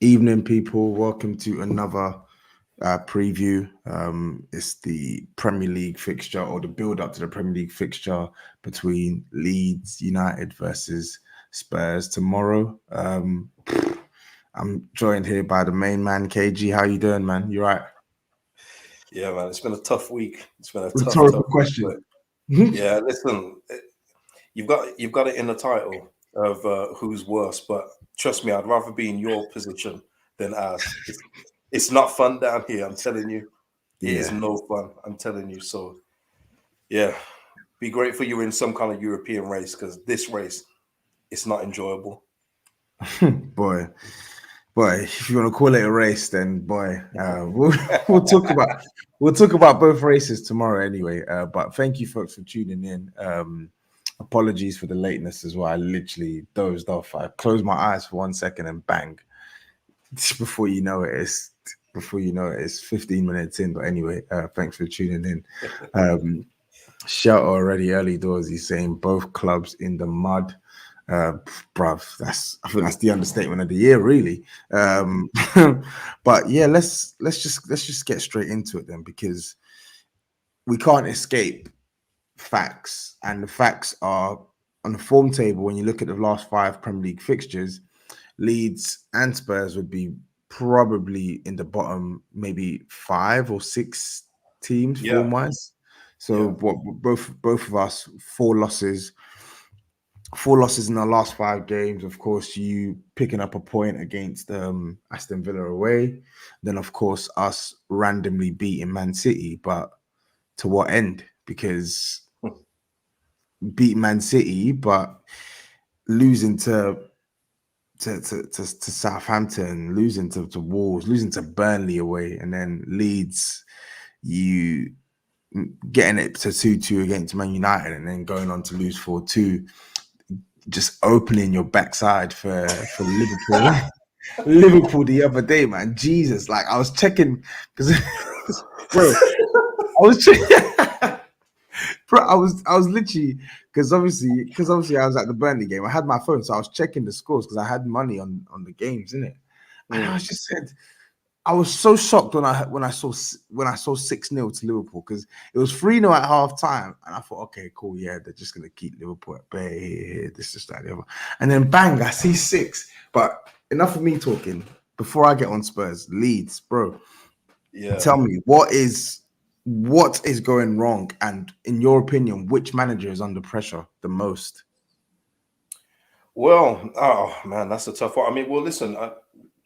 Evening, people. Welcome to another preview. It's the Premier League fixture or the build up to the Premier League fixture between Leeds United versus Spurs tomorrow. I'm joined here by the main man, Kagey. How you doing, man? You right? Yeah, man, it's been a tough week. It's been a Rhetorical tough week. question. But yeah, listen, you've got it in the title of who's worse. But trust me, I'd rather be in your position than ours. It's not fun down here. I'm telling you, it is Yeah, no fun. I'm telling you. So yeah, be grateful you're in some kind of European race because this race, it's not enjoyable. boy. Boy, if you want to call it a race, then boy, we'll talk about both races tomorrow anyway. But thank you folks for tuning in. Apologies for the lateness as well. I literally dozed off. I closed my eyes for 1 second and bang. Before you know it's 15 minutes in. But anyway, thanks for tuning in. Um, Shout already early doors. He's saying both clubs in the mud. Uh, Bruv, I think that's the understatement of the year, really. Um, but yeah, let's just get straight into it then, because we can't escape facts, and the facts are on the form table. When you look at the last five Premier League fixtures, Leeds and Spurs would be probably in the bottom, maybe five or six teams Yeah, form wise. So yeah, what both of us, four losses in our last five games. Of course, you picking up a point against Aston Villa away. Then, of course, us randomly beating Man City. But to what end? Because beat Man City, but losing to Southampton, losing to Wolves, losing to Burnley away, and then Leeds, you getting it to 2-2 against Man United, and then going on to lose 4-2, just opening your backside for Liverpool. Liverpool the other day, man. Jesus, like I was checking because, bro, I was checking. Bro, I was literally because obviously I was at the Burnley game. I had my phone, so I was checking the scores because I had money on the games, in it. And I was mm, just said, I was so shocked when I saw 6-0 to Liverpool, because it was 3-0 at half time, and I thought, okay, cool, yeah, they're just gonna keep Liverpool at bay here, this, that, the other. And then bang, I see six. But enough of me talking. Before I get on Spurs, Leeds, bro, yeah. tell me what is going wrong, and in your opinion, which manager is under pressure the most? Well, oh man, that's a tough one. I mean, well, listen,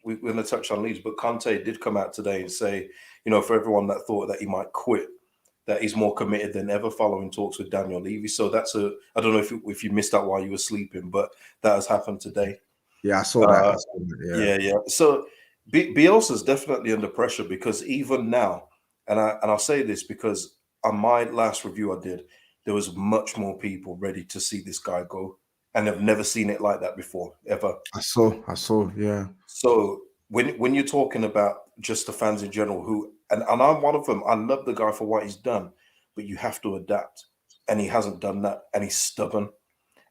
we're going to touch on Leeds, but Kante did come out today and say, for everyone that thought that he might quit, that he's more committed than ever following talks with Daniel Levy. So I don't know if you missed that while you were sleeping, but that has happened today. Yeah, I saw that. Uh, yeah, yeah. So Bielsa's definitely under pressure because even now, and I'll say this because on my last review I did, there was much more people ready to see this guy go, and I've never seen it like that before ever. I saw. Yeah, So when you're talking about just the fans in general, and I'm one of them, I love the guy for what he's done, but you have to adapt, and he hasn't done that, and he's stubborn,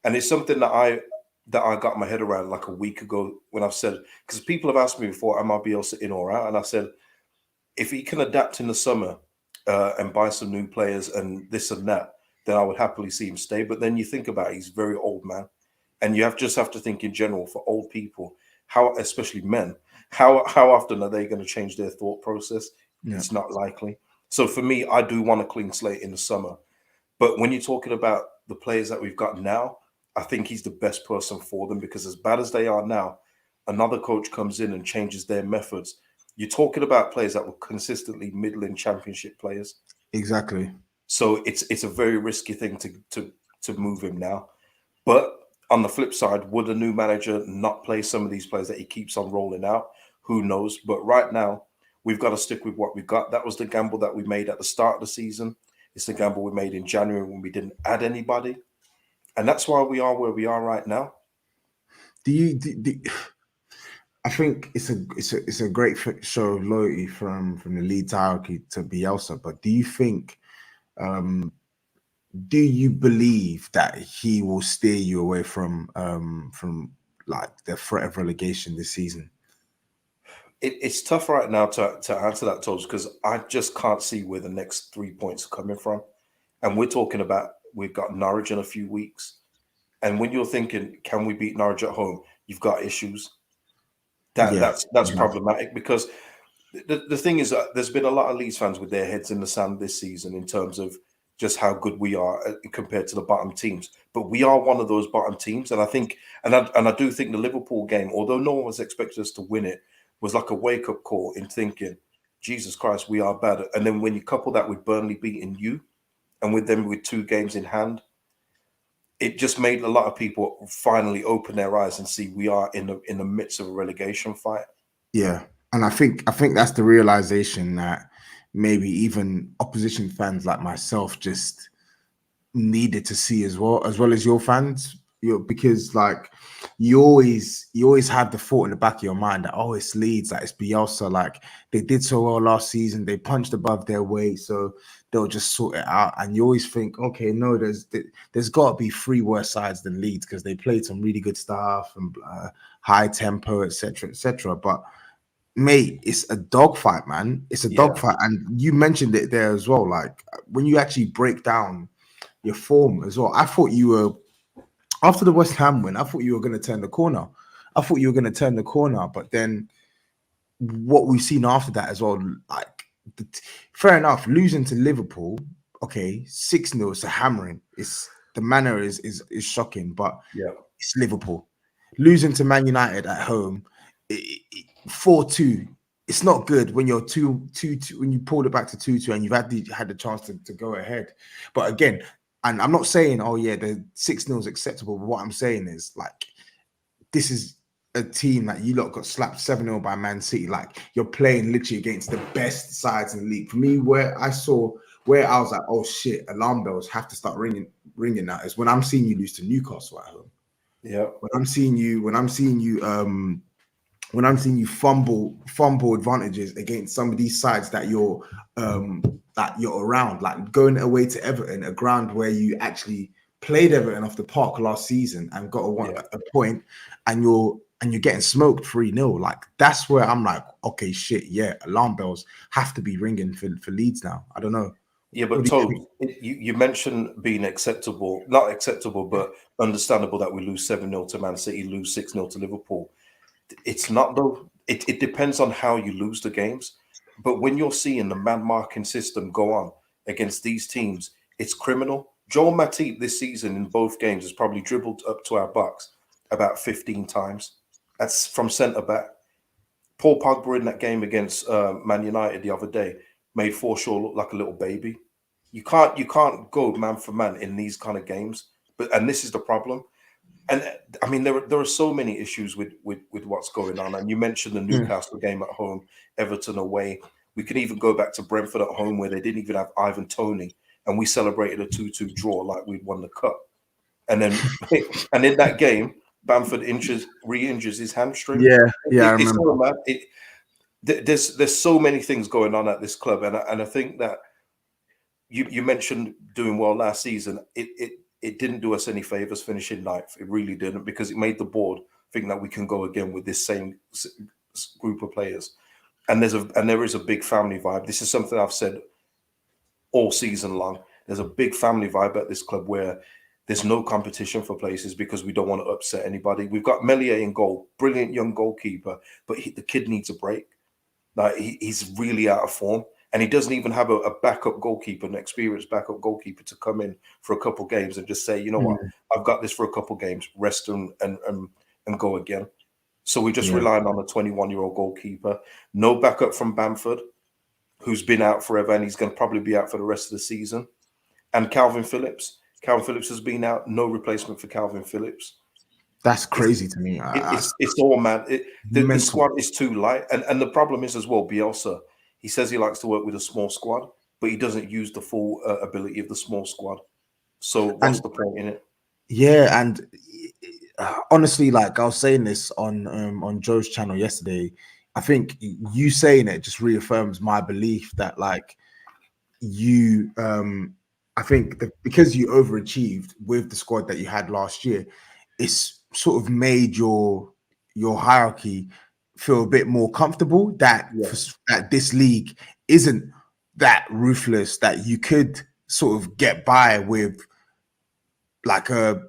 and it's something that I got my head around like a week ago when I've said, because people have asked me before, am I Bielsa in or out? And I said, if he can adapt in the summer and buy some new players and this and that, then I would happily see him stay. But then you think about it, he's a very old man, and you have to think in general for old people, how especially men, how often are they going to change their thought process? yeah. It's not likely. So for me, I do want a clean slate in the summer. But when you're talking about the players that we've got now, I think he's the best person for them because as bad as they are now, another coach comes in and changes their methods. You're talking about players that were consistently middling championship players. Exactly. So it's a very risky thing to move him now. But on the flip side, would a new manager not play some of these players that he keeps on rolling out? Who knows? But right now, we've got to stick with what we've got. That was the gamble that we made at the start of the season. It's the gamble we made in January when we didn't add anybody. And that's why we are where we are right now. Do you? I think it's a great show of loyalty from the Leeds hierarchy to Bielsa. But um, do you believe that he will steer you away from like the threat of relegation this season? it's tough right now to answer that, Toes, because I just can't see where the next 3 points are coming from. And we're talking about we've got Norwich in a few weeks. And when you're thinking, can we beat Norwich at home? You've got issues. Yeah, That's problematic because the thing is that there's been a lot of Leeds fans with their heads in the sand this season in terms of just how good we are compared to the bottom teams. But we are one of those bottom teams, and I think, and I do think the Liverpool game, although no one was expecting us to win it, was like a wake up call in thinking, Jesus Christ, we are bad. And then when you couple that with Burnley beating you, and with them with 2 games in hand, it just made a lot of people finally open their eyes and see we are in the midst of a relegation fight. Yeah, and I think that's the realization that maybe even opposition fans like myself just needed to see as well as your fans. Because like you always have the thought in the back of your mind that, oh, it's Leeds, like it's Bielsa, like they did so well last season, they punched above their weight, so they'll just sort it out. And you always think, okay, no, there's got to be 3 worse sides than Leeds because they played some really good stuff and high tempo, etc. But mate, it's a dogfight, man. It's a dogfight, and you mentioned it there as well. Like when you actually break down your form as well, I thought you were after the West Ham win. I thought you were going to turn the corner. But then what we've seen after that as well, like fair enough, losing to Liverpool, okay, 6-0, it's a hammering. It's the manner is shocking, but it's Liverpool. Losing to Man United at home, 4-2. It's not good when you're 2-2 when you pulled it back to 2-2 and you've had the chance to go ahead. But again, and I'm not saying, oh yeah, the 6-0 is acceptable. But what I'm saying is, like, this is a team that you lot got slapped 7-0 by Man City. Like, you're playing literally against the best sides in the league. For me, where I was like, oh shit, alarm bells have to start ringing now is when I'm seeing you lose to Newcastle at home. Yeah. When I'm seeing you fumble advantages against some of these sides that you're around, like going away to Everton, a ground where you actually played Everton off the park last season and got a point, and you're getting smoked 3-0. Like, that's where I'm like, okay, shit, yeah, alarm bells have to be ringing for Leeds now. I don't know. Yeah, but Toby, you mentioned being not acceptable, but understandable that we lose 7-0 to Man City, lose 6-0 to Liverpool. It's not though. It depends on how you lose the games. But when you're seeing the man marking system go on against these teams, it's criminal. Joel Matip this season in both games has probably dribbled up to our box about 15 times. That's from centre back. Paul Pogba in that game against Man United the other day made Forshaw look like a little baby. You can't go man for man in these kind of games. And this is the problem. And I mean, there are so many issues with what's going on. And you mentioned the Newcastle game at home, Everton away. We can even go back to Brentford at home where they didn't even have Ivan Toney, and we celebrated a 2-2 draw like we'd won the cup. And then, and in that game, Bamford re-injures his hamstring. I remember. There's so many things going on at this club, and I think that you mentioned doing well last season. It didn't do us any favors finishing 9th. It really didn't, because it made the board think that we can go again with this same group of players. And there is a big family vibe. This is something I've said all season long. There's a big family vibe at this club where there's no competition for places because we don't want to upset anybody. We've got Meslier in goal, brilliant young goalkeeper, but the kid needs a break. Like, he's really out of form. And he doesn't even have a backup goalkeeper, an experienced backup goalkeeper to come in for a couple games and just say, you know what, I've got this for a couple games, rest and go again. So we're just relying on a 21-year-old goalkeeper. No backup from Bamford, who's been out forever, and he's going to probably be out for the rest of the season. And Calvin Phillips. Calvin Phillips has been out. No replacement for Calvin Phillips. That's crazy to me. It's all mad. The squad is too light. And the problem is as well, Bielsa, he says he likes to work with a small squad, but he doesn't use the full ability of the small squad. So what's the point in it? Yeah, and honestly, like I was saying this on Joe's channel yesterday, I think you saying it just reaffirms my belief that, like, you I think that because you overachieved with the squad that you had last year, it's sort of made your hierarchy feel a bit more comfortable that Yeah. that this league isn't that ruthless, that you could sort of get by with like a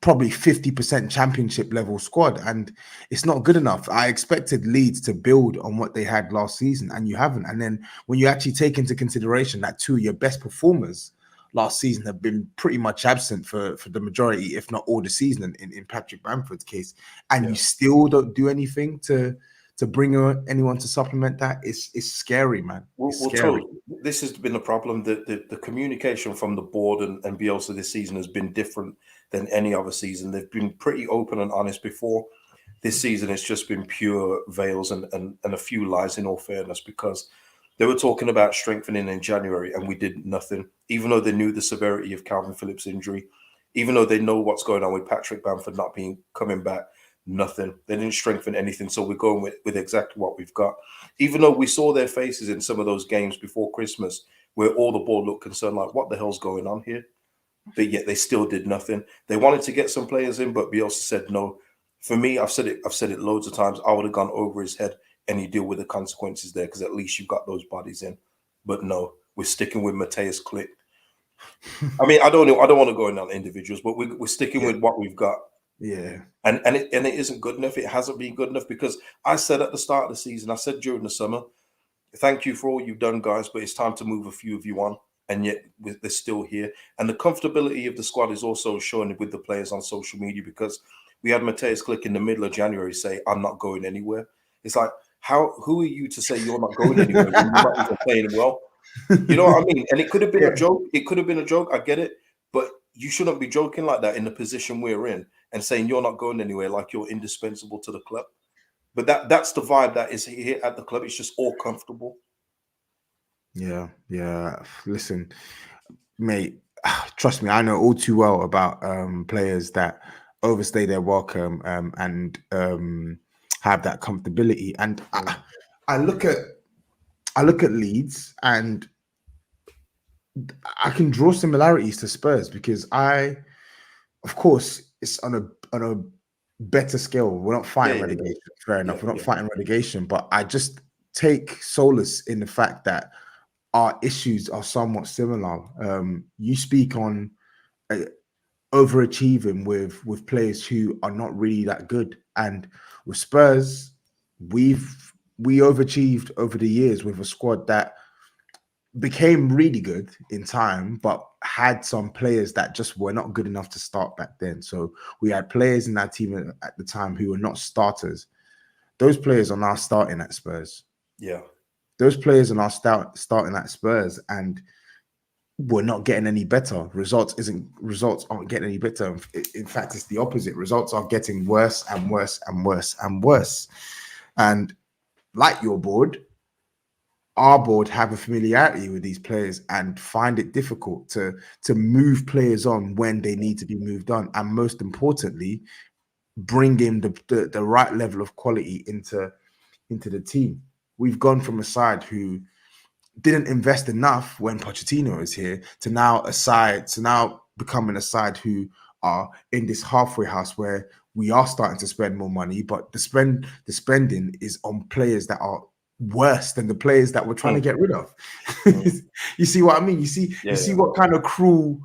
probably 50% championship level squad, and it's not good enough. I expected Leeds to build on what they had last season, and you haven't. And then when you actually take into consideration that two of your best performers last season have been pretty much absent for the majority, if not all the season in Patrick Bamford's case, and you still don't do anything to bring anyone to supplement that, it's scary, man. It's scary. This has been a problem. The communication from the board and Bielsa this season has been different than any other season. They've been pretty open and honest before. This season, it's just been pure veils and a few lies, in all fairness, because they were talking about strengthening in January and we did nothing, even though they knew the severity of Calvin Phillips' injury, even though they know what's going on with Patrick Bamford not coming back. Nothing. They didn't strengthen anything. So we're going with exactly what we've got. Even though we saw their faces in some of those games before Christmas, where all the board looked concerned, like, what the hell's going on here? But yet they still did nothing. They wanted to get some players in, but Bielsa said no. For me, I've said it loads of times. I would have gone over his head and you deal with the consequences there, because at least you've got those bodies in. But no, we're sticking with Mateus Klick. I mean, I don't want to go in on individuals, but we're sticking with what we've got. Yeah. And it isn't good enough. It hasn't been good enough, because I said at the start of the season, I said during the summer, thank you for all you've done, guys, but it's time to move a few of you on. And yet they're still here. And the comfortability of the squad is also shown with the players on social media, because we had Mateus Klick in the middle of January say, I'm not going anywhere. It's like, who are you to say you're not going anywhere when you're not even playing well? You know what I mean? And it could have been a joke. It could have been a joke. I get it. But you shouldn't be joking like that in the position we're in and saying you're not going anywhere, like you're indispensable to the club. But that's the vibe that is here at the club. It's just all comfortable. Yeah. Listen, mate, trust me, I know all too well about players that overstay their welcome and have that comfortability. And I look at Leeds, and I can draw similarities to Spurs, because of course, it's on a better scale. We're not fighting relegation. Fair enough. We're not fighting relegation, but I just take solace in the fact that our issues are somewhat similar. You speak on overachieving with players who are not really that good, and with Spurs, we overachieved over the years with a squad that became really good in time, but had some players that just were not good enough to start back then. So we had players in that team at the time who were not starters. Those players are now starting at Spurs. Yeah. Those players are now starting at Spurs, and we're not getting any better. Results aren't getting any better. In fact, it's the opposite. Results are getting worse and worse and worse and worse. And like your board, our board have a familiarity with these players and find it difficult to move players on when they need to be moved on, and most importantly, bring in the right level of quality into the team. We've gone from a side who didn't invest enough when Pochettino was here to now becoming a side who are in this halfway house where we are starting to spend more money, but the spending is on players that are worse than the players that we're trying to get rid of. You see what I mean? You see what kind of cruel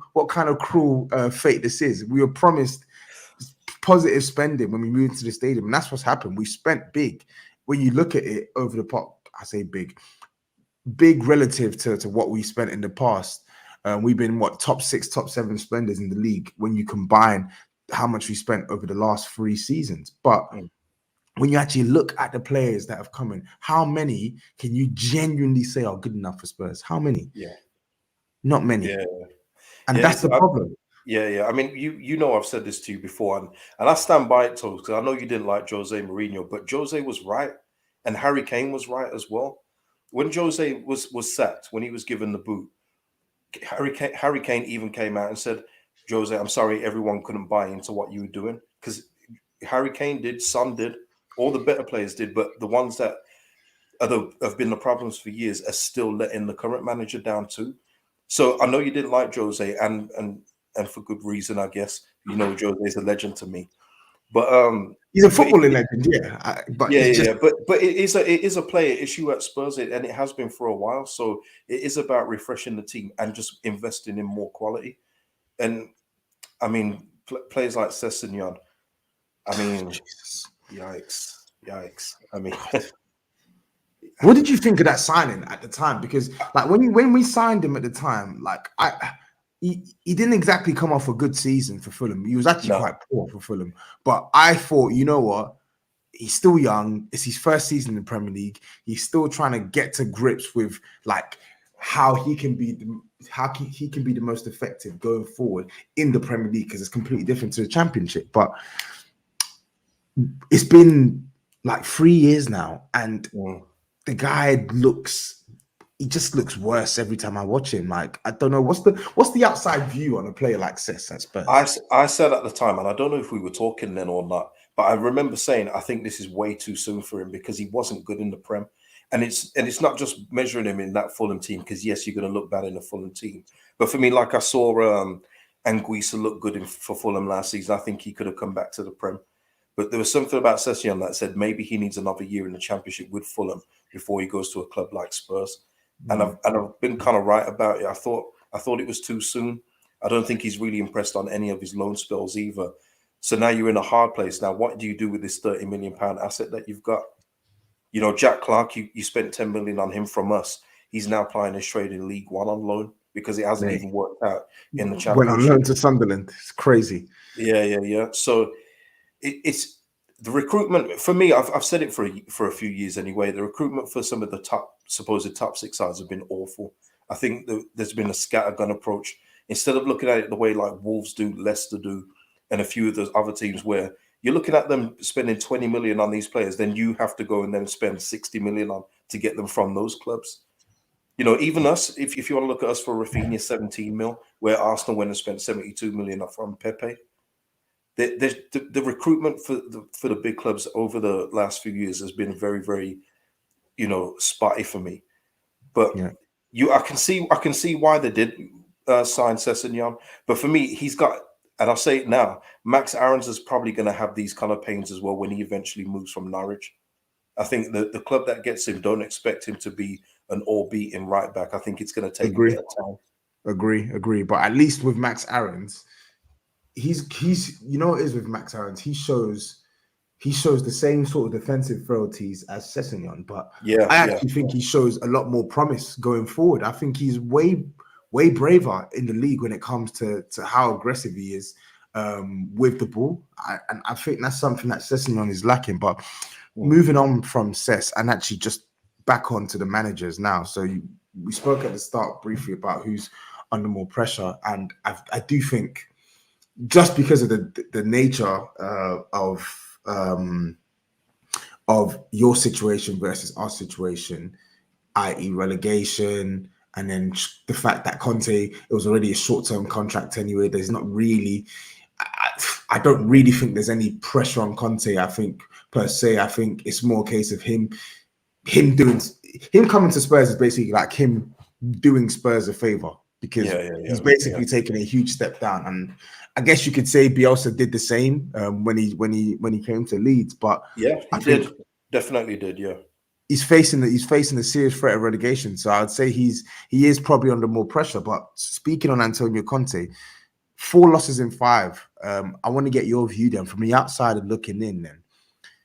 fate this is. We were promised positive spending when we moved into the stadium, and that's what's happened. We spent big. When you look at it over the pot, I say big relative to what we spent in the past. We've been top 6, top 7 spenders in the league when you combine how much we spent over the last 3 seasons. But when you actually look at the players that have come in, how many can you genuinely say are good enough for Spurs? How many? Yeah. Not many. Yeah. And that's the problem. Yeah. I mean, you know, I've said this to you before, and I stand by it, too, because I know you didn't like Jose Mourinho, but Jose was right, and Harry Kane was right as well. When Jose was sacked, when he was given the boot, Harry Kane even came out and said, Jose, I'm sorry, everyone couldn't buy into what you were doing, because Harry Kane did, Son did, all the better players did, but the ones that have been the problems for years are still letting the current manager down too. So I know you didn't like Jose, and for good reason, I guess. You know, Jose is a legend to me. He's a footballing legend, but it's just But it is a player issue at Spurs, and it has been for a while. So it is about refreshing the team and just investing in more quality. And I mean, players like Sessegnon. I mean, Jesus. yikes. I mean, What did you think of that signing at the time? Because like when we signed him at the time, like he didn't exactly come off a good season for Fulham. He was actually no. quite poor for Fulham. But I thought, you know what? He's still young. It's his first season in the Premier League. He's still trying to get to grips with like how he can be the most effective going forward in the Premier League, because it's completely different to the Championship. But it's been like 3 years now, and the guy just looks worse every time I watch him. Like, I don't know, what's the outside view on a player like Cesc at Spurs? I said at the time, and I don't know if we were talking then or not, but I remember saying I think this is way too soon for him because he wasn't good in the Prem. And it's not just measuring him in that Fulham team, because yes, you're going to look bad in the Fulham team. But for me, like I saw Anguissa look good for Fulham last season, I think he could have come back to the Prem. But there was something about Sessegnon that said maybe he needs another year in the Championship with Fulham before he goes to a club like Spurs. And I've been kind of right about it. I thought it was too soon. I don't think he's really impressed on any of his loan spells either. So now you're in a hard place. Now, what do you do with this £30 million asset that you've got? You know, Jack Clark, you spent 10 million on him from us. He's now playing his trade in League One on loan because it hasn't even worked out in the Championship. Went on loan to Sunderland. It's crazy. Yeah. So it's the recruitment for me. I've said it for a few years anyway. The recruitment for some of the supposed top six sides have been awful. I think there's been a scattergun approach instead of looking at it the way like Wolves do, Leicester do, and a few of those other teams where you're looking at them spending 20 million on these players, then you have to go and then spend 60 million on to get them from those clubs. You know, even us, if you want to look at us for Rafinha, 17 mil, where Arsenal went and spent 72 million from Pepe. The recruitment for the big clubs over the last few years has been very, very, spotty for me. But I can see why they did sign Sessegnon. But for me, he's got, and I'll say it now, Max Aarons is probably going to have these kind of pains as well when he eventually moves from Norwich. I think the club that gets him don't expect him to be an all-beating right back. I think it's going to take a bit of time. Agree. But at least with Max Aarons, he's you know what it is with Max Aarons, he shows the same sort of defensive frailties as Sessegnon, but I actually think he shows a lot more promise going forward. I think he's way braver in the league when it comes to how aggressive he is with the ball. And I think that's something that Sessegnon is lacking. But moving on from Cess and actually just back onto the managers now. So we spoke at the start briefly about who's under more pressure, and I do think just because of the nature of your situation versus our situation, i.e. relegation, and then the fact that Kante, it was already a short-term contract anyway. There's not really, I don't really think there's any pressure on Kante. I think per se, I think it's more a case of him coming to Spurs is basically like him doing Spurs a favor, because he's basically taken a huge step down. And I guess you could say Bielsa did the same when he came to Leeds. But yeah, he definitely did. Yeah, he's facing a serious threat of relegation. So I'd say he is probably under more pressure. But speaking on Antonio Conte, 4 losses in 5. I want to get your view then from the outside and looking in. Then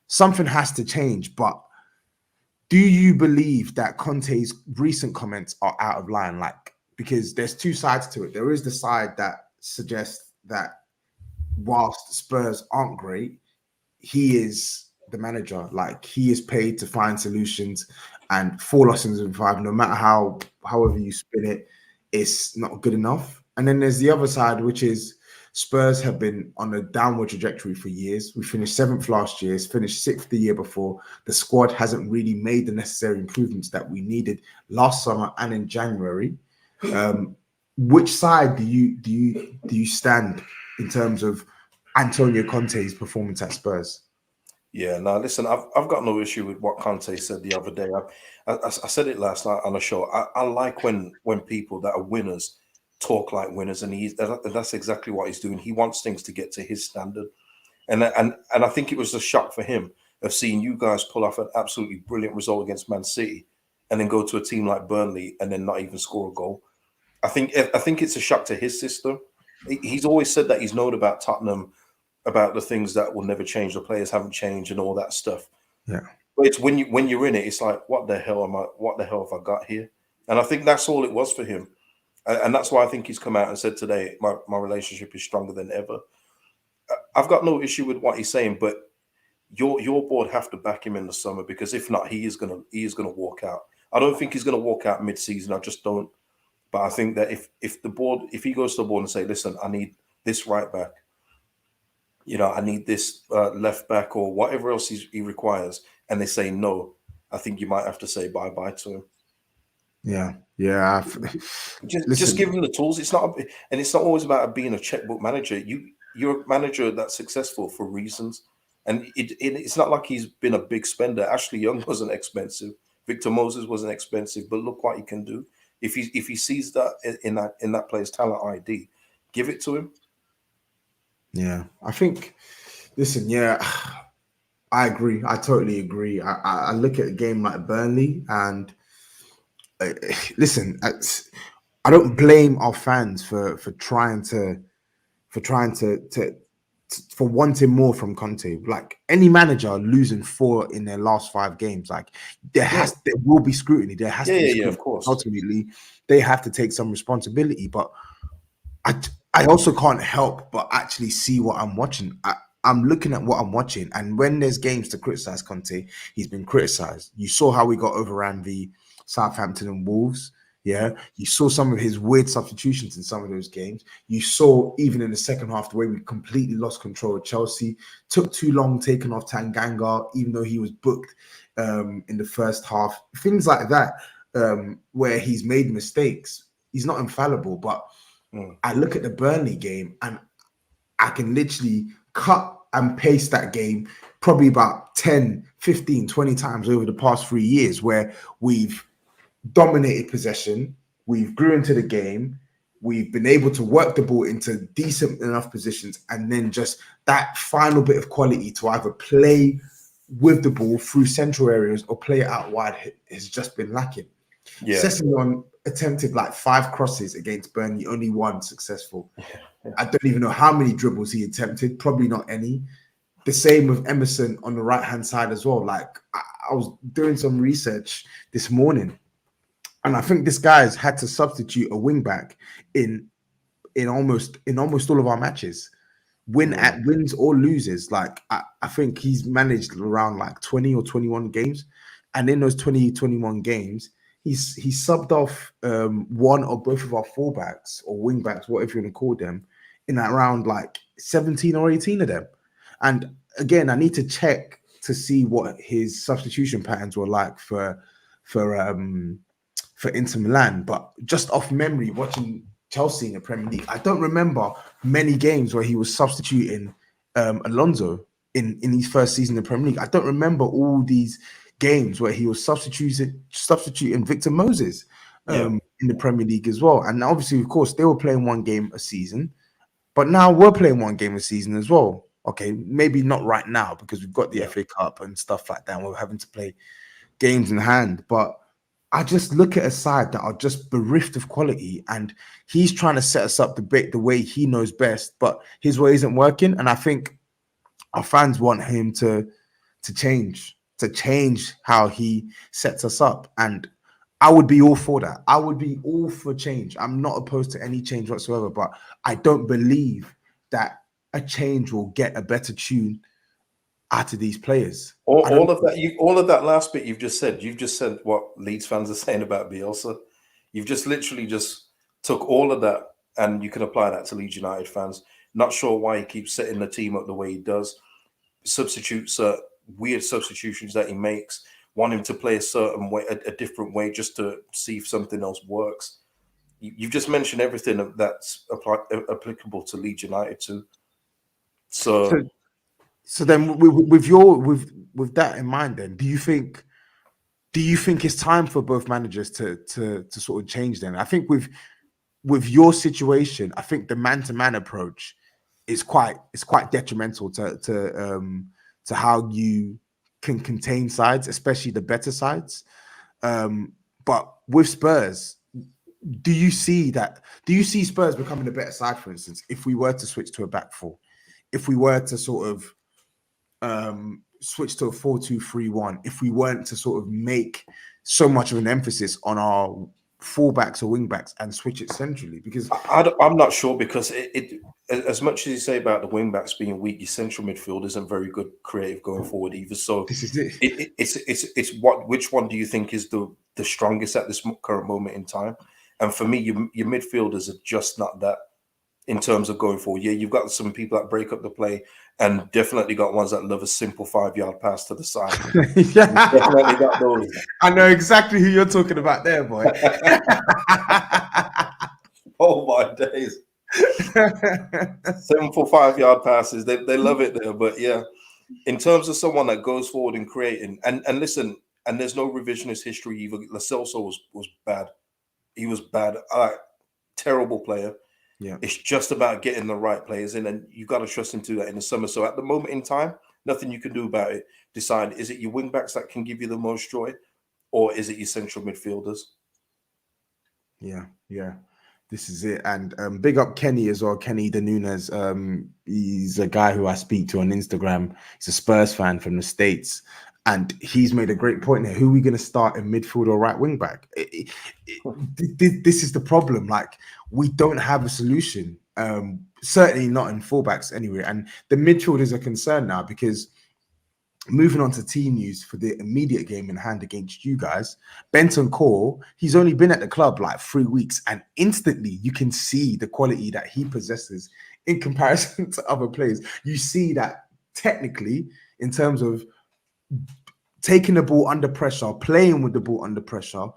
something has to change. But do you believe that Conte's recent comments are out of line? Like, because there's 2 sides to it. There is the side that suggests that whilst Spurs aren't great, he is the manager. Like, he is paid to find solutions, and 4 losses in 5, no matter however you spin it, it's not good enough. And then there's the other side, which is Spurs have been on a downward trajectory for years. We finished 7th last year, finished 6th the year before. The squad hasn't really made the necessary improvements that we needed last summer and in January. Which side do you stand in terms of Antonio Conte's performance at Spurs? Yeah, no, listen, I've got no issue with what Kante said the other day. I said it last night on a show. I like when people that are winners talk like winners, and that's exactly what he's doing. He wants things to get to his standard. And I think it was a shock for him of seeing you guys pull off an absolutely brilliant result against Man City and then go to a team like Burnley and then not even score a goal. I think it's a shock to his system. He's always said that he's known about Tottenham, about the things that will never change, the players haven't changed and all that stuff. Yeah. But it's when you're in it, it's like, what the hell have I got here? And I think that's all it was for him. And that's why I think he's come out and said today, my relationship is stronger than ever. I've got no issue with what he's saying, but your board have to back him in the summer, because if not, he is gonna walk out. I don't think he's gonna walk out mid-season. I just don't. But I think that if he goes to the board and say, listen, I need this right back, I need this left back or whatever else he requires, and they say no, I think you might have to say bye-bye to him. Yeah. Just give him the tools. It's not always about being a checkbook manager. You're a manager that's successful for reasons, and it's not like he's been a big spender. Ashley Young wasn't expensive. Victor Moses wasn't expensive, but look what he can do. If he sees that in that player's talent ID, give it to him. Yeah, I think. Listen, I agree. I totally agree. I look at a game like Burnley, and listen, I don't blame our fans for wanting more from Kante. Like, any manager losing 4 in their last 5 games, like there will be scrutiny. There has to be scrutiny. Yeah, of course. Ultimately, they have to take some responsibility. But I also can't help but actually see what I'm watching. I'm looking at what I'm watching, and when there's games to criticize Kante, he's been criticized. You saw how we got overran the Southampton and Wolves. Yeah, you saw some of his weird substitutions in some of those games. You saw even in the second half the way we completely lost control of Chelsea. Took too long taking off Tanganga, even though he was booked in the first half. Things like that, where he's made mistakes. He's not infallible, but I look at the Burnley game and I can literally cut and paste that game probably about 10, 15, 20 times over the past 3 years, where we've dominated possession, we've grew into the game, we've been able to work the ball into decent enough positions, and then just that final bit of quality to either play with the ball through central areas or play it out wide has just been lacking. Yeah. Sessegnon attempted like 5 crosses against Burnley, only 1 successful. I don't even know how many dribbles he attempted, probably not any. The same with Emerson on the right-hand side as well. Like, I was doing some research this morning, and I think this guy's had to substitute a wing back in almost all of our matches. Wins or loses. Like, I think he's managed around like 20 or 21 games. And in those 20, 21 games, he's subbed off one or both of our fullbacks or wing backs, whatever you want to call them, in around like 17 or 18 of them. And again, I need to check to see what his substitution patterns were like for Inter Milan. But just off memory, watching Chelsea in the Premier League, I don't remember many games where he was substituting Alonso in his first season in the Premier League. I don't remember all these games where he was substituting Victor Moses in the Premier League as well. And obviously, of course, they were playing 1 game a season, but now we're playing 1 game a season as well. Okay, maybe not right now because we've got the FA Cup and stuff like that, and we're having to play games in hand. But I just look at a side that are just bereft of quality, and he's trying to set us up the way he knows best, but his way isn't working. And I think our fans want him to change how he sets us up. And I would be all for that. I would be all for change. I'm not opposed to any change whatsoever, but I don't believe that a change will get a better tune out of these players. All of that last bit you've just said what Leeds fans are saying about Bielsa. You've just literally just took all of that and you can apply that to Leeds United fans. Not sure why he keeps setting the team up the way he does. Substitutes, weird substitutions that he makes. Want him to play a certain way, a different way, just to see if something else works. You've just mentioned everything that's applicable to Leeds United too. So then, with that in mind, then do you think it's time for both managers to sort of change? Then I think with your situation, I think the man-to-man approach it's quite detrimental to how you can contain sides, especially the better sides. But with Spurs, do you see Spurs becoming a better side, for instance, if we were to switch to a back four, if we were to sort of switch to a 4-2-3-1, if we weren't to sort of make so much of an emphasis on our fullbacks or wingbacks and switch it centrally? Because I'm not sure, because it as much as you say about the wingbacks being weak, your central midfield isn't very good creative going forward either. So this is it. It's which one do you think is the strongest at this current moment in time? And for me, your midfielders are just not that in terms of going forward. Yeah, you've got some people that break up the play, and definitely got ones that love a simple 5-yard pass to the side. Yeah. Definitely got those. I know exactly who you're talking about there, boy. Oh my days. Simple 5-yard passes. They love it there. But yeah, in terms of someone that goes forward and creating, and listen, and there's no revisionist history either. Lo Celso was bad. He was bad. Terrible player. Yeah. It's just about getting the right players in, and you got to trust him to that in the summer. So at the moment in time, nothing you can do about it. Decide, is it your wing backs that can give you the most joy, or is it your central midfielders? Yeah. This is it. And big up Kenny as well. Kenny De Nunez. He's a guy who I speak to on Instagram. He's a Spurs fan from the States. And he's made a great point here. Who are we going to start in midfield or right wing back? This is the problem. Like, we don't have a solution. Certainly not in fullbacks anyway. And the midfield is a concern now, because moving on to team news for the immediate game in hand against you guys, Bentancur, he's only been at the club like 3 weeks, and instantly you can see the quality that he possesses in comparison to other players. You see that technically, in terms of taking the ball under pressure, playing with the ball under pressure,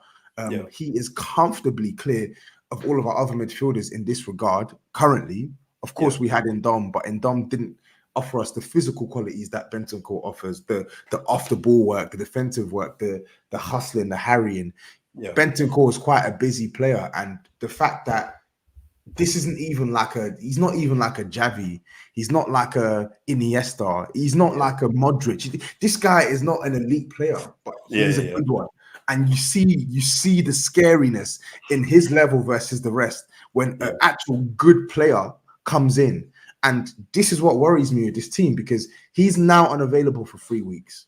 he is comfortably clear of all of our other midfielders in this regard currently. Of course, we had Ndom, but Ndom didn't offer us the physical qualities that Bentancur offers, the off the ball work, the defensive work, the hustling, the harrying. Yeah. Bentancur is quite a busy player, and the fact that this isn't even like he's not even like a Javi, he's not like a Iniesta, he's not like a Modric. This guy is not an elite player, but he's a good one. And you see the scariness in his level versus the rest when an actual good player comes in. And this is what worries me with this team, because he's now unavailable for 3 weeks.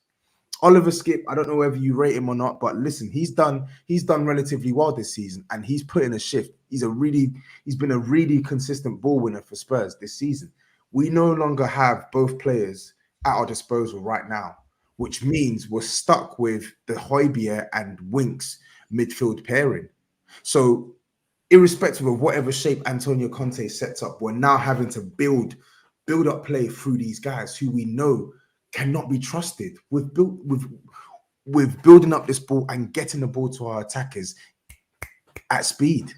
Oliver Skip, I don't know whether you rate him or not, but listen, he's done relatively well this season, and he's put in a shift. He's been a really consistent ball winner for Spurs this season. We no longer have both players at our disposal right now, which means we're stuck with the Højbjerg and Winks midfield pairing. So irrespective of whatever shape Antonio Conte sets up, we're now having to build up play through these guys who we know cannot be trusted with building up this ball and getting the ball to our attackers at speed.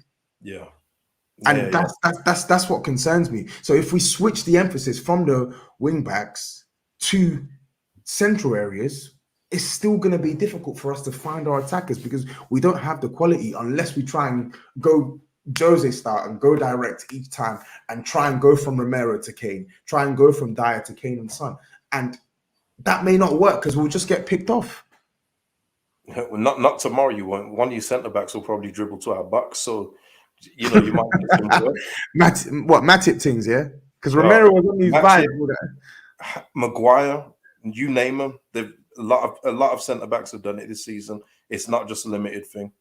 And that's what concerns me. So if we switch the emphasis from the wing backs to central areas, it's still going to be difficult for us to find our attackers, because we don't have the quality unless we try and go Jose style and go direct each time and try and go from Romero to Kane, try and go from Dyer to Kane and Son. And that may not work, because we'll just get picked off. Well, not tomorrow. You won't. One of your centre backs will probably dribble to our bucks. So, you know, you might get some work. Matip things, yeah? Because Romero was on his vibe. Maguire, you name them. They've a lot of centre backs have done it this season. It's not just a limited thing.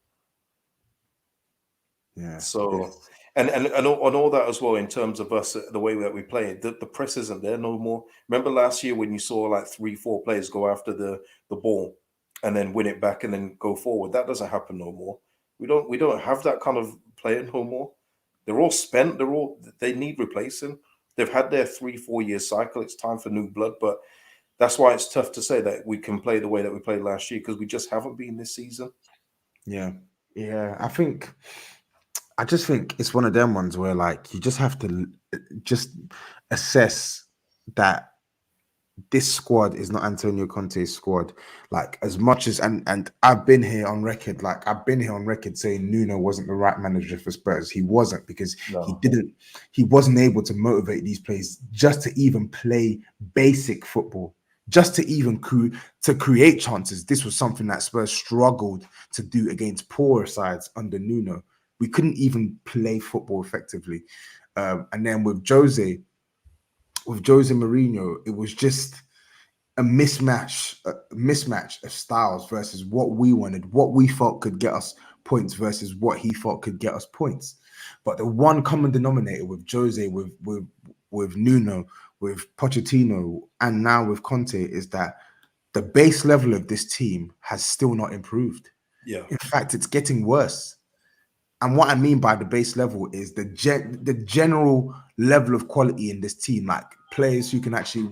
Yeah. So, and all that as well, in terms of us, the way that we play, the press isn't there no more. Remember last year when you saw like 3-4 players go after the ball and then win it back and then go forward? That doesn't happen no more. We don't have that kind of player no more. They're all spent. They need replacing. They've had their 3-4 year cycle. It's time for new blood. But that's why it's tough to say that we can play the way that we played last year, because we just haven't been this season. Yeah. I just think it's one of them ones where, like, you just have to just assess that this squad is not Antonio Conte's squad. Like, as much as and I've been here on record, saying Nuno wasn't the right manager for Spurs. He wasn't, because No. he wasn't able to motivate these players just to even play basic football, just to even create chances. This was something that Spurs struggled to do against poorer sides under Nuno. We couldn't even play football effectively. And then with Jose Mourinho, it was just a mismatch of styles versus what we wanted, what we felt could get us points versus what he thought could get us points. But the one common denominator with Jose, with Nuno, with Pochettino, and now with Conte is that the base level of this team has still not improved. Yeah. In fact, it's getting worse. And what I mean by the base level is the general level of quality in this team, like players who can actually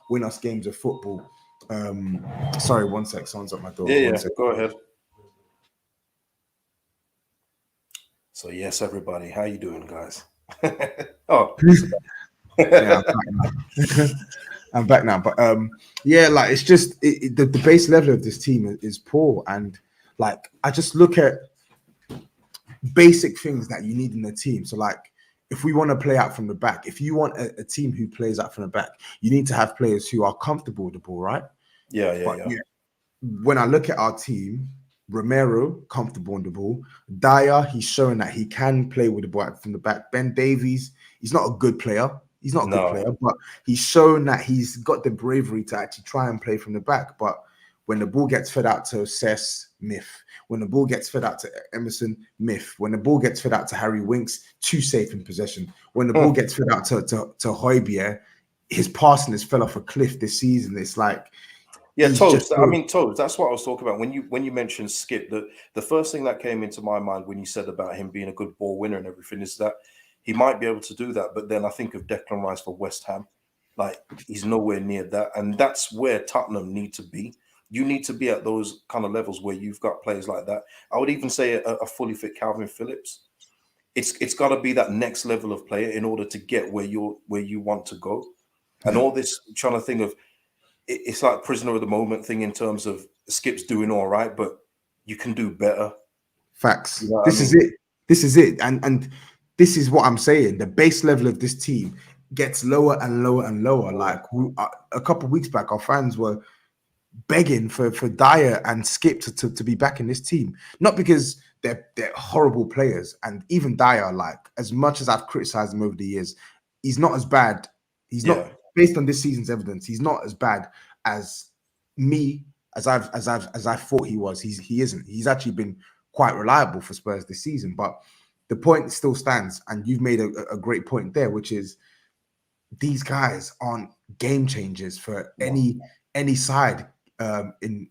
win us games of football. Sorry, one sec. Someone's at my door. Yeah, One sec. go ahead. So yes, everybody, how you doing, guys? Oh, Yeah, I'm back now. But yeah, like, it's just the base level of this team is poor, and like, I just look at basic things that you need in the team. So, like, if we want to play out from the back, if you want a team who plays out from the back, you need to have players who are comfortable with the ball, right? yeah. When I look at our team, Romero, comfortable on the ball. Dyer, he's showing that he can play with the ball from the back. Ben Davies, he's not a good player. He's not a good player, but he's shown that he's got the bravery to actually try and play from the back. But when the ball gets fed out to Cess, myth. When the ball gets fed out to Emerson, myth. When the ball gets fed out to Harry Winks, too safe in possession. When the ball gets fed out to Højbjerg, his passing has fell off a cliff this season. It's like, yeah, Tobes. I mean, Tobes. That's what I was talking about when you mentioned Skip. The first thing that came into my mind when you said about him being a good ball winner and everything is that he might be able to do that. But then I think of Declan Rice for West Ham. Like, he's nowhere near that, and that's where Tottenham need to be. You need to be at those kind of levels where you've got players like that. I would even say a fully fit Calvin Phillips. It's got to be that next level of player in order to get where you want to go. And all this trying to think of. It's like prisoner of the moment thing in terms of Skip's doing all right, but you can do better. Facts. You know this is it. This is it. And this is what I'm saying. The base level of this team gets lower and lower and lower. Like, a couple of weeks back, our fans were begging for Dyer and Skip to be back in this team. Not because they're horrible players. And even Dyer, like, as much as I've criticized him over the years, he's not as bad. He's not, based on this season's evidence, he's not as bad as I thought he was. He isn't. He's actually been quite reliable for Spurs this season. But the point still stands, and you've made a great point there, which is these guys aren't game changers for any side in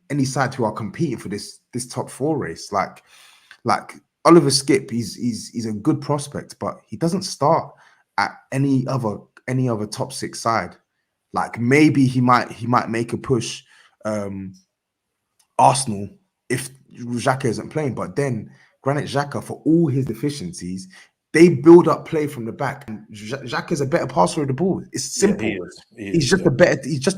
any side who are competing for this top four race. Like Oliver Skip, he's a good prospect, but he doesn't start at any other top six side. Like, maybe he might make a push Arsenal if Xhaka isn't playing, but then Granit Xhaka, for all his deficiencies, they build up play from the back. And Xhaka is a better passer of the ball. It's simple. He's just a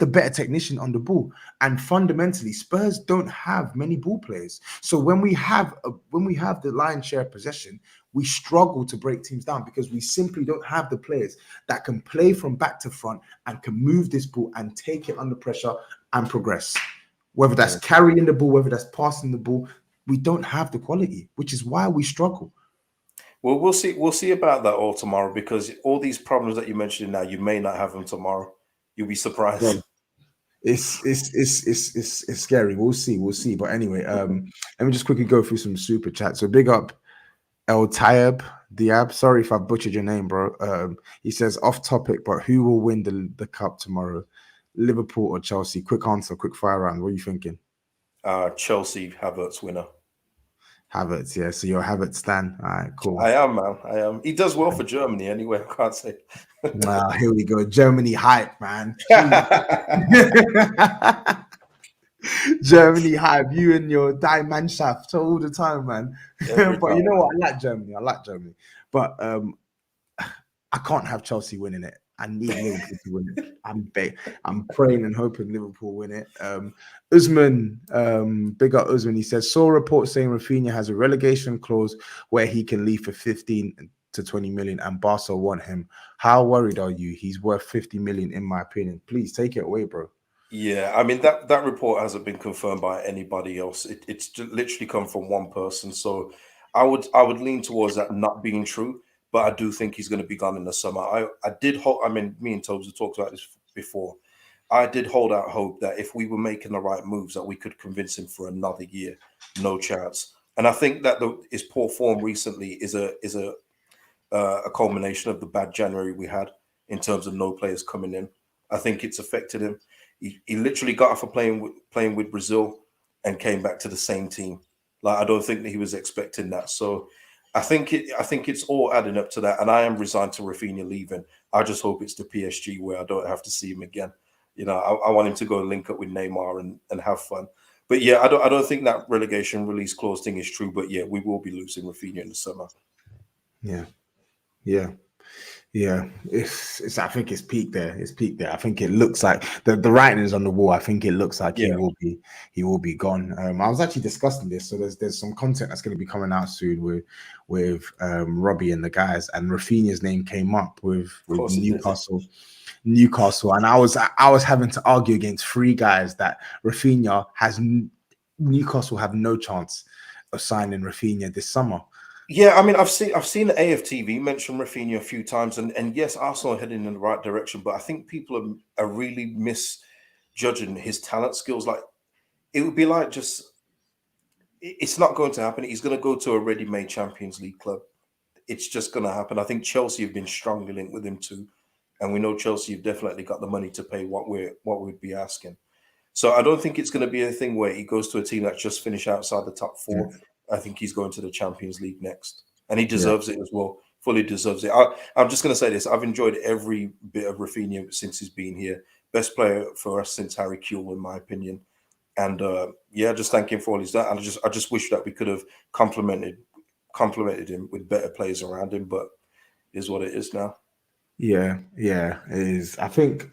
better technician on the ball. And fundamentally, Spurs don't have many ball players. So when we have the lion's share of possession, we struggle to break teams down because we simply don't have the players that can play from back to front and can move this ball and take it under pressure and progress. Whether that's carrying the ball, whether that's passing the ball, we don't have the quality, which is why we struggle. Well, we'll see. We'll see about that all tomorrow, because all these problems that you mentioned now, you may not have them tomorrow. You'll be surprised. Yeah. It's scary. We'll see. But anyway, let me just quickly go through some super chats. So big up El Diab. Sorry if I butchered your name, bro. He says, off topic, but who will win the cup tomorrow? Liverpool or Chelsea? Quick answer, quick fire round. What are you thinking? Chelsea, Havertz winner. Havertz, yeah. So you're a Havertz stan. All right, cool. I am, man. I am. He does well for Germany anyway, I can't say. Here we go. Germany hype, man. Germany hype. You and your Die Mannschaft all the time, man. But you know what? I like Germany. But I can't have Chelsea winning it. I need Liverpool to win it. I'm praying and hoping Liverpool win it. Usman, big up Usman. He says, saw reports saying Rafinha has a relegation clause where he can leave for 15 to 20 million and Barca want him. How worried are you? He's worth 50 million in my opinion. Please take it away, bro. Yeah, I mean that report hasn't been confirmed by anybody else. It's just literally come from one person. So I would lean towards that not being true, but I do think he's going to be gone in the summer. I did hope. I mean, me and Tobes have talked about this before. I did hold out hope that if we were making the right moves, that we could convince him for another year. No chance. And I think that his poor form recently is a culmination of the bad January we had in terms of no players coming in. I think it's affected him. He literally got off of playing with Brazil and came back to the same team. Like I don't think that he was expecting that. So I think it's all adding up to that. And I am resigned to Rafinha leaving. I just hope it's to PSG where I don't have to see him again. You know, I want him to go and link up with Neymar and have fun. But yeah, I don't think that relegation release clause thing is true. But yeah, we will be losing Rafinha in the summer. Yeah. It's I think it's peaked there. It's peaked there. I think it looks like the writing is on the wall. I think it looks like Yeah. he will be gone. I was actually discussing this, so there's some content that's going to be coming out soon with Robbie and the guys, and Rafinha's name came up with Newcastle, and I was having to argue against three guys that Rafinha has Newcastle have no chance of signing Rafinha this summer. Yeah, I mean, I've seen the AFTV mention Rafinha a few times, and yes, Arsenal are heading in the right direction, but I think people are really misjudging his talent skills. Like it would be like it's not going to happen. He's going to go to a ready-made Champions League club. It's just going to happen. I think Chelsea have been strongly linked with him too, and we know Chelsea have definitely got the money to pay what we'd be asking. So I don't think it's going to be a thing where he goes to a team that's just finished outside the top four. Yeah. I think he's going to the Champions League next, and he deserves it as well. Fully deserves it. I'm just going to say this: I've enjoyed every bit of Rafinha since he's been here. Best player for us since Harry Kewell, in my opinion. And yeah, just thank him for all he's done. And I just wish that we could have complimented him with better players around him. But it is what it is now. Yeah, it is. I think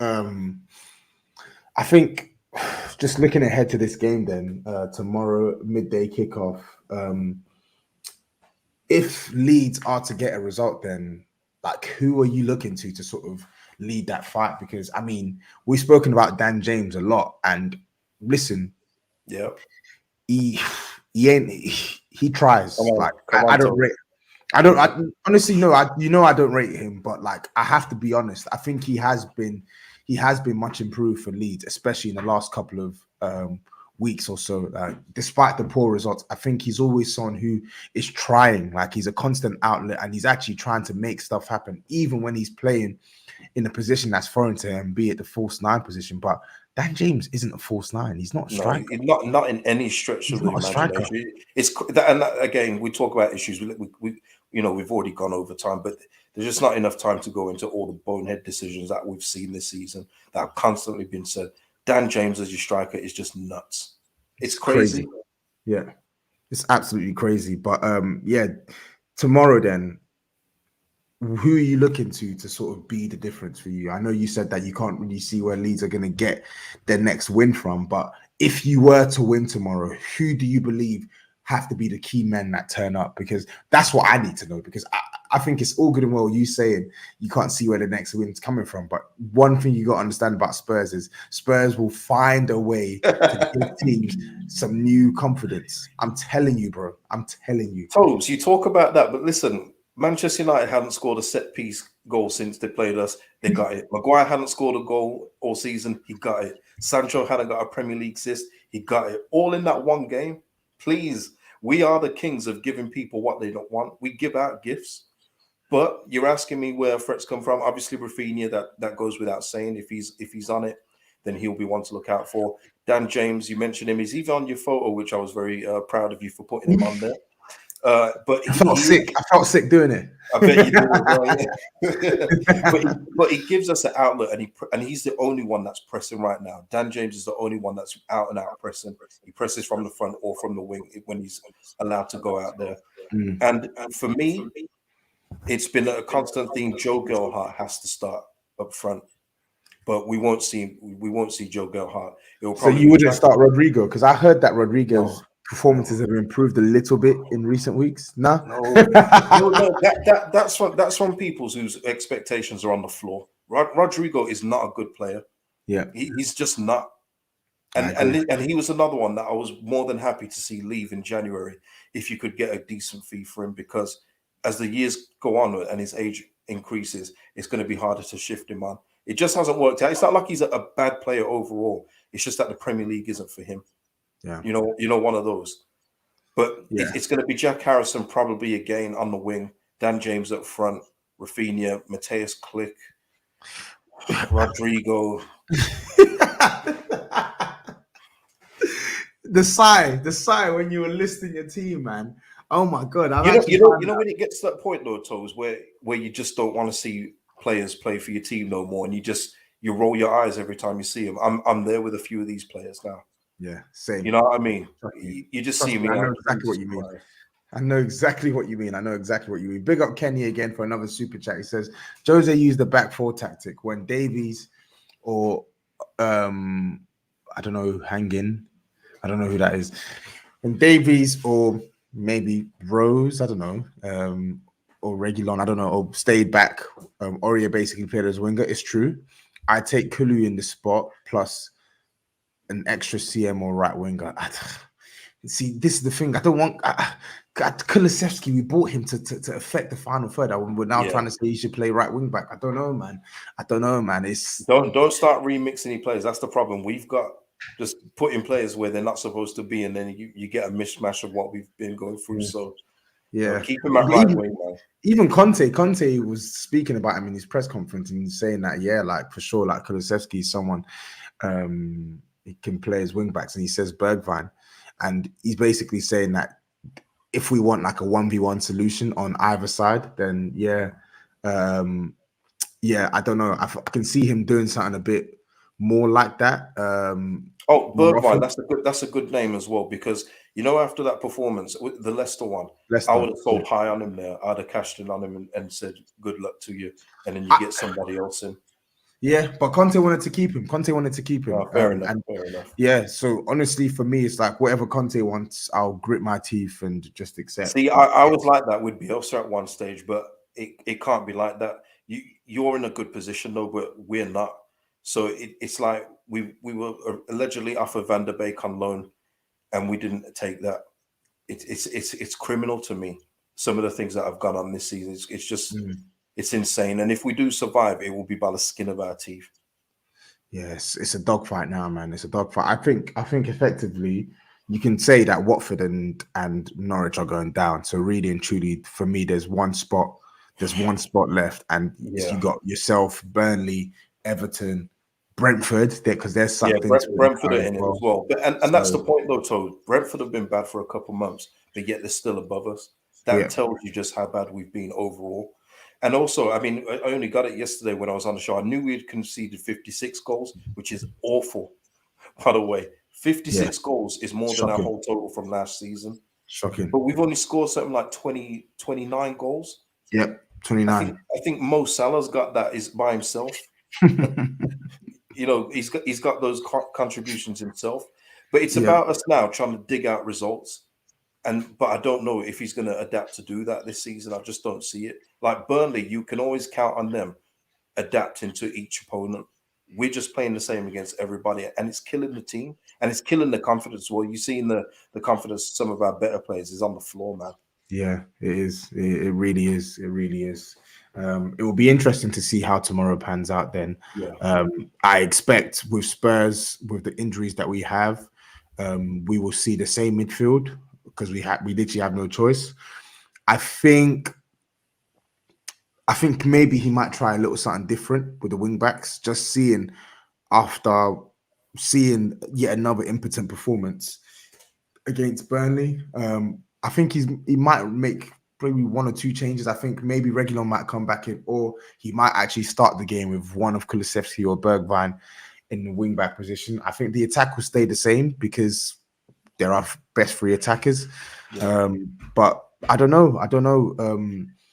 just looking ahead to this game then, tomorrow, midday kickoff, if Leeds are to get a result, then like who are you looking to sort of lead that fight? Because I mean, we've spoken about Dan James a lot, and listen, Yeah. he tries. Like I don't Tobi. rate. I honestly no. I don't rate him, but like I have to be honest. I think he has been much improved for Leeds, especially in the last couple of weeks or so. Despite the poor results, I think he's always someone who is trying. Like he's a constant outlet, and he's actually trying to make stuff happen, even when he's playing in a position that's foreign to him, be it the false nine position. But Dan James isn't a false nine. He's not a striker. No, not in any stretch of the imagination. It's that, and that, again, we talk about issues. We we've already gone over time, but there's just not enough time to go into all the bonehead decisions that we've seen this season that have constantly been said. Dan James as your striker is just nuts. It's crazy. Yeah, it's absolutely crazy. But yeah, tomorrow then, who are you looking to sort of be the difference for you? I know you said that you can't really see where Leeds are going to get their next win from, but if you were to win tomorrow, who do you believe have to be the key men that turn up? Because that's what I need to know, because I think it's all good and well you saying you can't see where the next win's coming from, but one thing you got to understand about Spurs is Spurs will find a way to give teams some new confidence. I'm telling you, bro. I'm telling you. Tobes, you talk about that, but listen, Manchester United hadn't scored a set-piece goal since they played us. They got it. Maguire hadn't scored a goal all season. He got it. Sancho hadn't got a Premier League assist. He got it. All in that one game. Please, we are the kings of giving people what they don't want. We give out gifts. But you're asking me where threats come from. Obviously, Rafinha, that goes without saying. If he's on it, then he'll be one to look out for. Dan James, you mentioned him. He's even on your photo, which I was very proud of you for putting him on there. But I felt sick. I felt sick doing it. I bet you do as well. But he gives us an outlet, and he's the only one that's pressing right now. Dan James is the only one that's out and out pressing. He presses from the front or from the wing when he's allowed to go out there. And for me, it's been a constant theme. Joe Gelhardt has to start. up front. But we won't see Joe Gelhardt. It'll So probably you be wouldn't Jack. start Rodrigo? Because I heard that No, Rodrigo's performances have improved a little bit in recent weeks. No, no. That's from people whose expectations are on the floor. Rodrigo is not a good player. Yeah, He's just not. I And agree. and he was another one that I was more than happy to see leave in January if you could get a decent fee for him, because as the years go on and his age increases, it's going to be harder to shift him on. It just hasn't worked out. It's not like he's a bad player overall. It's just that the Premier League isn't for him. Yeah, One of those. But yeah. it's going to be Jack Harrison probably again on the wing, Dan James up front, Rafinha, Mateus Click, Rodrigo. The sigh when you were listing your team, man. Oh my god, You know when it gets to that point though, Toes, where you just don't want to see players play for your team no more, and you roll your eyes every time you see them. I'm there with a few of these players now. Yeah, same. You know what I mean? Trust me. You just Trust see me, me. I know Like, exactly what you mean. I know exactly what you mean. I know exactly what you mean. Big up Kenny again for another super chat. He says Jose used the back four tactic when Davies or I don't know, Hangin. I don't know who that is. When Davies or maybe Rose, I don't know, or Regulon, I don't know, or stayed back. Oria basically played as winger. It's true. I take Kulu in the spot plus an extra CM or right winger. See, this is the thing. I don't want Kulusevski. We bought him to affect the final third. We're now trying to say he should play right wing back. I don't know, man. It's don't start remixing any players. That's the problem. We've got just putting players where they're not supposed to be, and then you get a mishmash of what we've been going through. So keep him at right wing, man. Even Conte was speaking about him in his press conference and saying that, like for sure, like Kulusevski is someone he can play as wing backs, and he says Bergwijn, and he's basically saying that if we want like a 1v1 solution on either side, then I don't know. I can see him doing something a bit more like that. Bergwijn, that's a good name as well, because after that performance, the Leicester one, I would have sold high on him there. I'd have cashed in on him and said good luck to you, and then you get somebody else in. Yeah, but Conte wanted to keep him. Fair enough. Yeah, so honestly, for me, it's like whatever Conte wants, I'll grit my teeth and just accept. See, I was like that with Bielsa at one stage, but it can't be like that. You're in a good position though, but we're not. So it's like we were allegedly offered Van der Beek on loan, and we didn't take that. It's criminal to me. Some of the things that have gone on this season, it's just it's insane. And if we do survive, it will be by the skin of our teeth. Yes, it's a dogfight now, man. It's a dogfight. I think effectively you can say that Watford and Norwich are going down. So really and truly, for me, there's one spot left, and you got yourself, Burnley, Everton, Brentford, because there's something. Brentford are in it as well. And that's the point, though, Toad. Brentford have been bad for a couple months, but yet they're still above us. That tells you just how bad we've been overall. And also, I mean, I only got it yesterday when I was on the show. I knew we had conceded 56 goals, which is awful, by the way. 56 goals is more than our whole total from last season. Shocking. But we've only scored something like 29 goals. Yep, 29. I think Mo Salah's got that is by himself. He's got those contributions himself. But it's about us now trying to dig out results. But I don't know if he's going to adapt to do that this season. I just don't see it. Like Burnley, you can always count on them adapting to each opponent. We're just playing the same against everybody, and it's killing the team, and it's killing the confidence. Well, you've seen the confidence of some of our better players is on the floor, man. Yeah, it is. It really is. It really is. It will be interesting to see how tomorrow pans out then. Yeah. I expect with Spurs, with the injuries that we have, we will see the same midfield because we literally have no choice. I think maybe he might try a little something different with the wing backs, just after seeing yet another impotent performance against Burnley. I think he might make probably one or two changes. I think maybe Reguilon might come back in, or he might actually start the game with one of Kulusevski or Bergwijn in the wing back position. I think the attack will stay the same because there are best three attackers. But I don't know.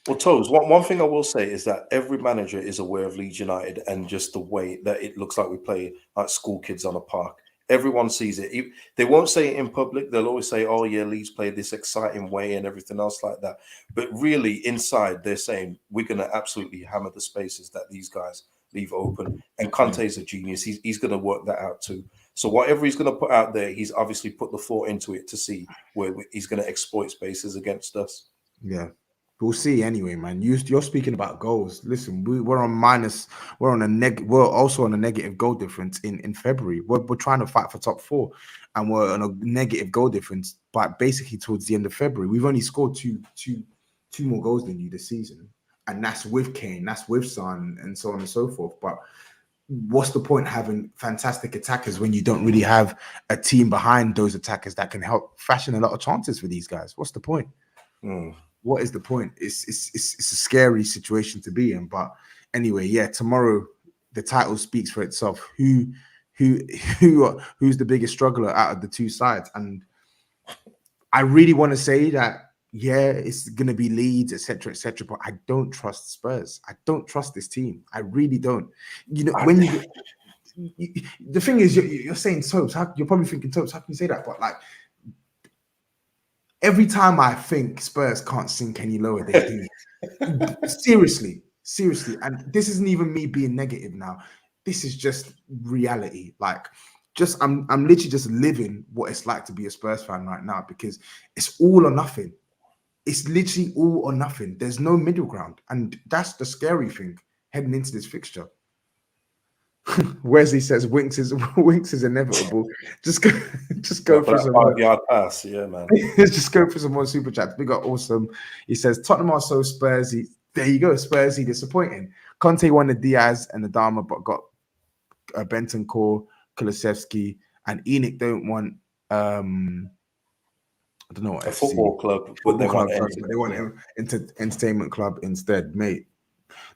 Well, Toes, one thing I will say is that every manager is aware of Leeds United and just the way that it looks like we play like school kids on a park. Everyone sees it. They won't say it in public. They'll always say, "Oh yeah, Leeds play this exciting way" and everything else like that. But really, inside, they're saying we're going to absolutely hammer the spaces that these guys leave open. And Kante is a genius. He's going to work that out too. So whatever he's going to put out there, he's obviously put the thought into it to see where he's going to exploit spaces against us. Yeah. We'll see anyway, man. You're speaking about goals. Listen, we're on minus. We're on we're also on a negative goal difference in February. We're trying to fight for top four, and we're on a negative goal difference. But basically, towards the end of February, we've only scored two more goals than you this season, and that's with Kane, that's with Son, and so on and so forth. But what's the point having fantastic attackers when you don't really have a team behind those attackers that can help fashion a lot of chances for these guys? What's the point? What is the point? It's a scary situation to be in. But anyway, yeah, tomorrow the title speaks for itself. Who's the biggest struggler out of the two sides? And I really want to say that, yeah, it's gonna be Leeds, etc., etc. But I don't trust Spurs. I don't trust this team. I really don't. You know, when the thing is, you're saying Tobes. You're probably thinking Tobes. How can you say that? But like, every time I think Spurs can't sink any lower, they do. seriously. And this isn't even me being negative now. This is just reality. Like, I'm literally just living what it's like to be a Spurs fan right now, because it's all or nothing. It's literally all or nothing. There's no middle ground. And that's the scary thing heading into this fixture. Wesley says Winks is inevitable. Just go for some 5-yard pass, yeah, man. just go for some more super chats. We got awesome. He says Tottenham are so Spursy. There you go, Spursy. Disappointing. Conte won the Diaz and the Dharma, but got Bentancur, Kulusevski, and Enoch don't want. I don't know what a football club, but they want him into entertainment club instead, mate.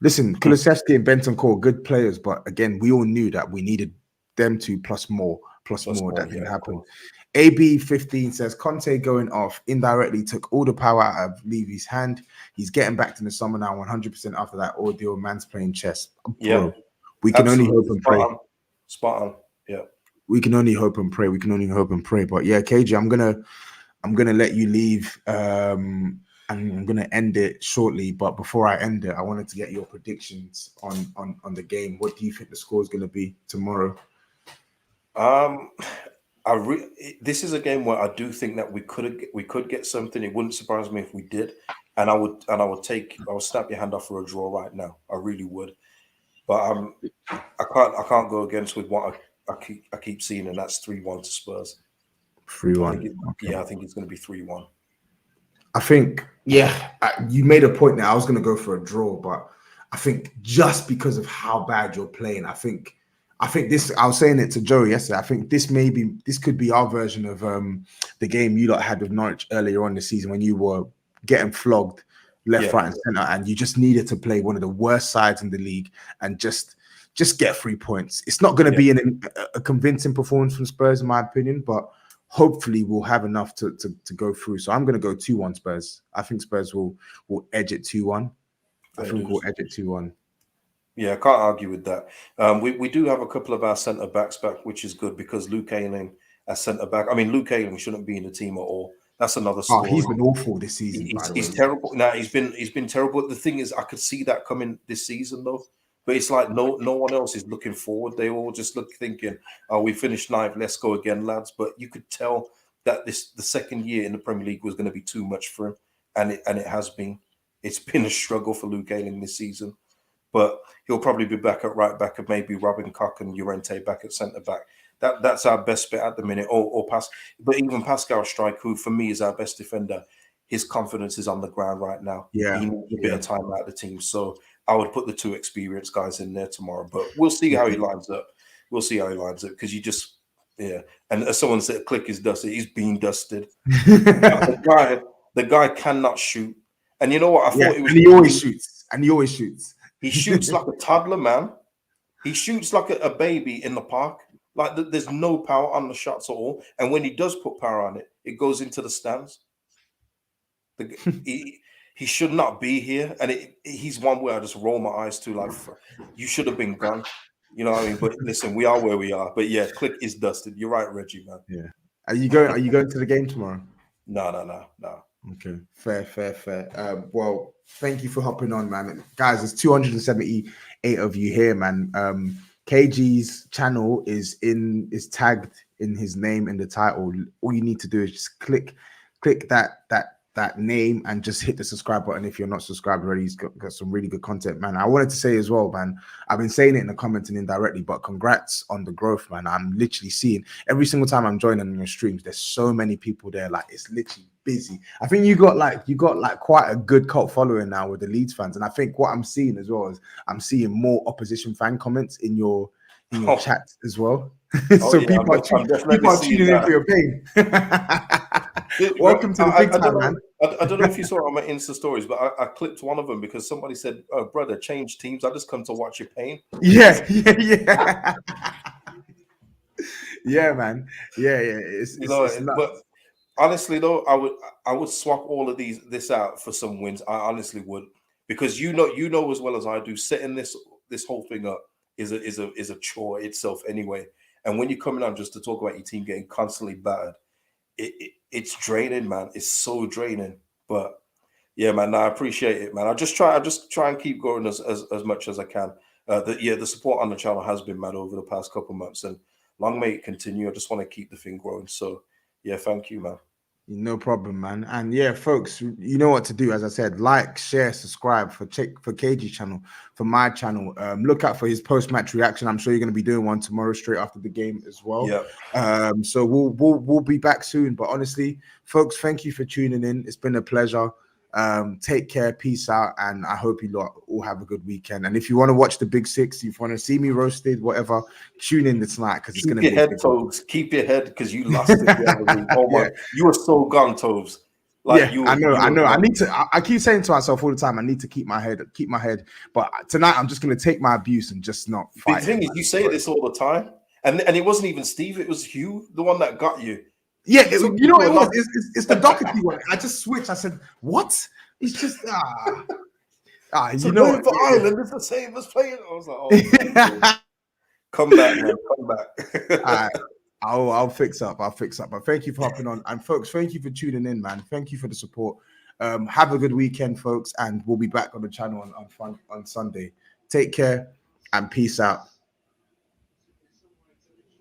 Listen, Kulusevski and Bentancur, good players, but again, we all knew that we needed them two plus more. That didn't happen. AB15 says Conte going off indirectly took all the power out of Levy's hand. He's getting back to the summer now 100% after that ordeal. Man's playing chess. Yeah, we can only hope and pray. Spot on. Yeah, we can only hope and pray. But yeah, KJ, I'm gonna let you leave. I'm going to end it shortly, but before I end it, I wanted to get your predictions on the game. What do you think the score is going to be tomorrow? This is a game where I do think that we could get something. It wouldn't surprise me if we did, and I would snap your hand off for a draw right now. I really would, but I can't go against with what I keep seeing, and that's 3-1 to Spurs. 3-1. Yeah, I think it's going to be 3-1. I think, yeah, you made a point there. I was going to go for a draw, but I think just because of how bad you're playing, I think this. I was saying it to Joe yesterday. I think this could be our version of the game you lot had with Norwich earlier on this season when you were getting flogged left, right, and center, and you just needed to play one of the worst sides in the league and just get 3 points. It's not going to be a convincing performance from Spurs, in my opinion, but hopefully we'll have enough to go through. So I'm going to go 2-1 Spurs. I think Spurs will edge it 2-1. I think we'll edge it 2-1. Yeah, I can't argue with that. We do have a couple of our centre backs back, which is good because Luke Ayling as centre back. I mean, Luke Ayling shouldn't be in the team at all. That's another story. Oh, he's been awful this season. He's terrible. Now he's been terrible. The thing is, I could see that coming this season though. But it's like no one else is looking forward. They all just thinking, "Oh, we finished ninth. Let's go again, lads." But you could tell that the second year in the Premier League was going to be too much for him, and it has been. It's been a struggle for Luke Ayling this season, but he'll probably be back at right back, and maybe Robin Koch and Llorente back at centre back. That's our best bet at the minute. Or but even Pascal Struijk, who for me is our best defender, his confidence is on the ground right now. Yeah, he needs a bit of time out of the team, so I would put the two experienced guys in there tomorrow, but we'll see how he lines up. Because you just, and as someone said, Click is dusted. He's being dusted. the guy cannot shoot. And you know what? I thought it was. And he always shoots. He shoots like a toddler, man. He shoots like a baby in the park. Like there's no power on the shots at all. And when he does put power on it, it goes into the stands. he should not be here. And he's one where I just roll my eyes to, like, you should have been gone. You know what I mean? But listen, we are where we are. But yeah, click is dusted. You're right, Reggie, man. Yeah. Are you going to the game tomorrow? No. Okay, fair. Well, thank you for hopping on, man. Guys, there's 278 of you here, man. Kagey's channel is tagged in his name in the title. All you need to do is just click that name and just hit the subscribe button if you're not subscribed already. He's got some really good content, man. I wanted to say as well, man, I've been saying it in the comments and indirectly, but congrats on the growth, man. I'm literally seeing every single time I'm joining on your streams, there's so many people there, like it's literally busy. I think you got like quite a good cult following now with the Leeds fans, and I think what I'm seeing as well is I'm seeing more opposition fan comments in your chat as well. So yeah, people are tuning in for your pain. Welcome to the big time, man. I don't know if you saw it on my Insta stories, but I clipped one of them because somebody said, "Oh, brother, change teams. I just come to watch your pain." Yeah. Yeah, man. Yeah. It's but honestly, though, I would swap all of this out for some wins. I honestly would, because you know as well as I do, setting this whole thing up is a chore itself anyway. And when you're coming on just to talk about your team getting constantly battered, it's draining, man. It's so draining. But yeah, man, I appreciate it, man. I just try and keep going as much as I can. The support on the channel has been mad over the past couple of months, and long may it continue. I just want to keep the thing growing. So yeah, thank you, man. No problem, man. And yeah, folks, you know what to do. As I said, like, share, subscribe for Kagey's channel, for my channel. Look out for his post-match reaction. I'm sure you're going to be doing one tomorrow straight after the game as well. Yeah. So we'll be back soon. But honestly, folks, thank you for tuning in. It's been a pleasure. Take care, peace out, and I hope you lot all have a good weekend. And if you want to watch the Big Six, if you want to see me roasted, whatever, tune in tonight because it's going to be Tobes. Keep your head, because you lost it the other week. Oh my, you were so gone, Tobes. Like, I know. I need to. I keep saying to myself all the time, I need to keep my head. But tonight, I'm just going to take my abuse and just not fight. The thing is, you say this all the time, and it wasn't even Steve. It was Hugh, the one that got you. Yeah, you know what it was? It's the Doherty one. I just switched. I said, what? It's just you know, for Ireland is the same as playing. I was like, oh, come back, man, come back. I'll fix up. But thank you for hopping on, and folks, thank you for tuning in, man. Thank you for the support. Have a good weekend, folks, and we'll be back on the channel on Sunday. Take care and peace out.